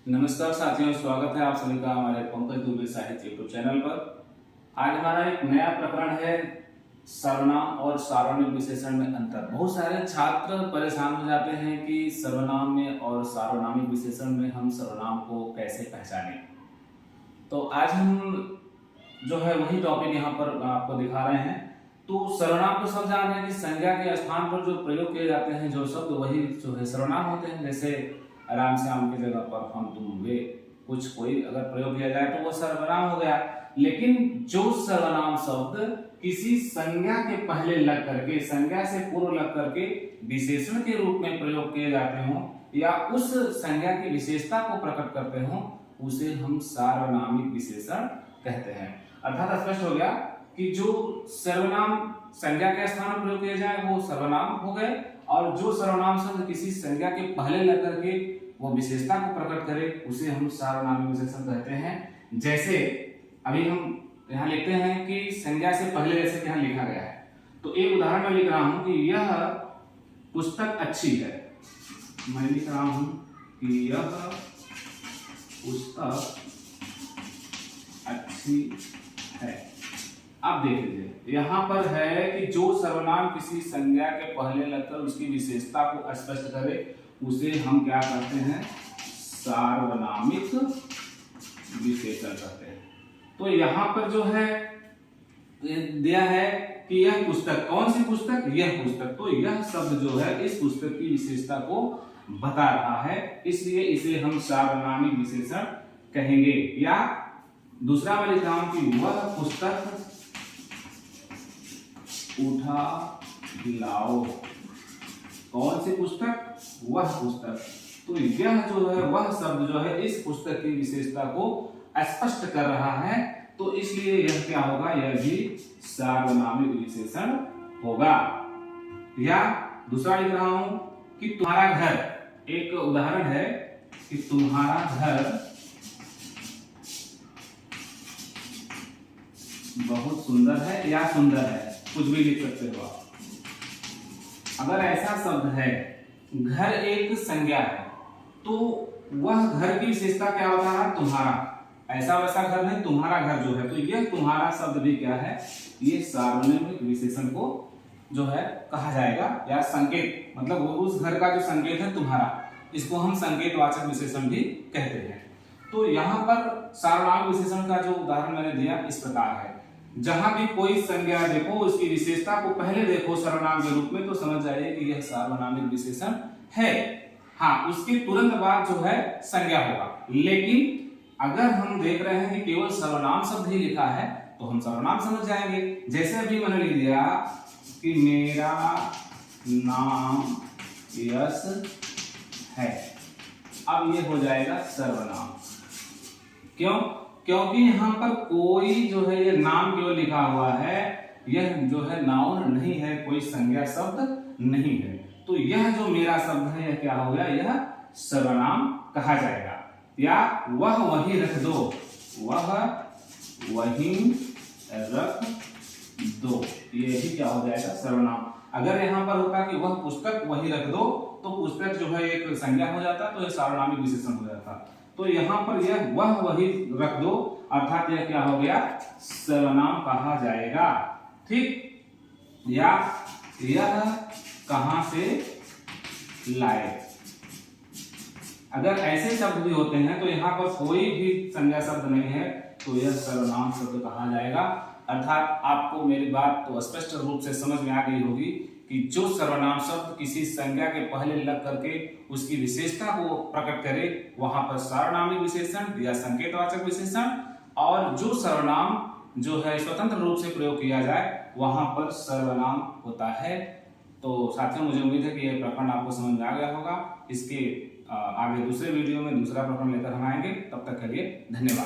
नमस्कार साथियों, स्वागत है आप सभी का हमारे पंकज दुबे साहित्य यूट्यूब चैनल पर। आज हमारा एक नया प्रकरण है सर्वनाम और सार्वनामिक विशेषण में अंतर। बहुत सारे छात्र परेशान हो जाते हैं कि सर्वनाम में और सार्वनामिक विशेषण में हम सर्वनाम को कैसे पहचानें। तो आज हम जो है वही टॉपिक यहाँ पर आपको दिखा रहे हैं। तो सर्वनाम तो सब जान रहे हैं कि संज्ञा के स्थान पर जो प्रयोग किए जाते हैं जो शब्द वही जो है सर्वनाम होते हैं। जैसे राम श्याम की जगह पर हम तुम वे कुछ कोई अगर प्रयोग किया जाए तो वो सर्वनाम हो गया। लेकिन जो सर्वनाम शब्द किसी संज्ञा के पहले लग करके, संज्ञा से पूर्व लग करके विशेषण के रूप में प्रयोग किए जाते हों या उस संज्ञा की विशेषता को प्रकट करते हों, उसे हम सार्वनामिक विशेषण कहते हैं। अर्थात स्पष्ट हो गया कि जो सर्वनाम संज्ञा के स्थान पर प्रयोग किए जाए वो सर्वनाम हो गए, और जो सर्वनाम शब्द किसी संज्ञा के पहले लग करके वो विशेषता को प्रकट करे उसे हम सार्वनामिक विशेषण कहते हैं। जैसे अभी हम यहाँ लिखते हैं कि संज्ञा से पहले, जैसे यहाँ लिखा गया है, तो एक उदाहरण में लिख रहा हूं कि यह पुस्तक अच्छी है। मैं लिख रहा हूं कि यह पुस्तक अच्छी है। अब देख लीजिए यहाँ पर है कि जो सर्वनाम किसी संज्ञा के पहले लगकर उसकी विशेषता को स्पष्ट करे उसे हम क्या कहते हैं, सार्वनामिक विशेषण कहते हैं। तो यहाँ पर जो है दिया है कि यह पुस्तक, कौन सी पुस्तक, यह पुस्तक, तो यह शब्द जो है इस पुस्तक की विशेषता को बता रहा है, इसलिए इसे हम सार्वनामिक विशेषण कहेंगे। या दूसरा मैं लिख रहा हूं कि वह पुस्तक उठा लाओ। कौन सी पुस्तक, वह पुस्तक, तो यह जो है वह शब्द जो है इस पुस्तक की विशेषता को स्पष्ट कर रहा है, तो इसलिए यह क्या होगा, यह भी सार्वनामिक विशेषण होगा। या दूसरा लिख रहा हूं कि तुम्हारा घर, एक उदाहरण है कि तुम्हारा घर बहुत सुंदर है या सुंदर है, कुछ भी लिख सकते हो आप। अगर ऐसा शब्द है, घर एक संज्ञा है, तो वह घर की विशेषता क्या होता है, तुम्हारा। ऐसा वैसा घर नहीं, तुम्हारा घर जो है, तो यह तुम्हारा शब्द भी क्या है, ये सार्वनामिक विशेषण को जो है कहा जाएगा। या संकेत, मतलब वो उस घर का जो संकेत है तुम्हारा, इसको हम संकेतवाचक विशेषण भी कहते हैं। तो यहाँ पर सार्वनामिक विशेषण का जो उदाहरण मैंने दिया इस प्रकार है। जहां भी कोई संज्ञा देखो उसकी विशेषता को पहले देखो सर्वनाम के रूप में, तो समझ जाइए कि यह सार्वनामिक विशेषण है। हाँ, उसके तुरंत बाद जो है संज्ञा होगा। लेकिन अगर हम देख रहे हैं कि केवल सर्वनाम शब्द ही लिखा है तो हम सर्वनाम समझ जाएंगे। जैसे अभी मैंने लिख दिया कि मेरा नाम यश है, अब ये हो जाएगा सर्वनाम। क्यों? क्योंकि यहाँ पर कोई जो है ये नाम केवल लिखा हुआ है, यह जो है नाउन नहीं है, कोई संज्ञा शब्द नहीं है। तो यह जो मेरा शब्द है यह क्या हो गया, यह सर्वनाम कहा जाएगा। या वह वही रख दो, वह वही रख दो, ये भी क्या हो जाएगा, सर्वनाम। अगर यहाँ पर होता कि वह पुस्तक वही रख दो, तो पुस्तक जो है एक संज्ञा हो जाता, तो यह सार्वनामिक विशेषण हो जाता। तो यहाँ पर यह वह वही रख दो, अर्थात यह क्या हो गया, सर्वनाम कहा जाएगा। ठीक। या यह कहां से लाए, अगर ऐसे शब्द भी होते हैं तो यहाँ पर कोई भी संज्ञा शब्द नहीं है तो यह सर्वनाम शब्द कहा जाएगा। अर्थात आपको मेरी बात तो स्पष्ट रूप से समझ में आ गई होगी कि जो सर्वनाम शब्द किसी संज्ञा के पहले लग करके उसकी विशेषता को प्रकट करे वहां पर सार्वनामिक विशेषण या संकेतवाचक विशेषण, और जो सर्वनाम जो है स्वतंत्र रूप से प्रयोग किया जाए वहां पर सर्वनाम होता है। तो साथियों, मुझे उम्मीद है कि यह प्रकरण आपको समझ में आ गया होगा। इसके आगे दूसरे वीडियो में दूसरा प्रकरण लेकर हम आएंगे। तब तक के लिए धन्यवाद।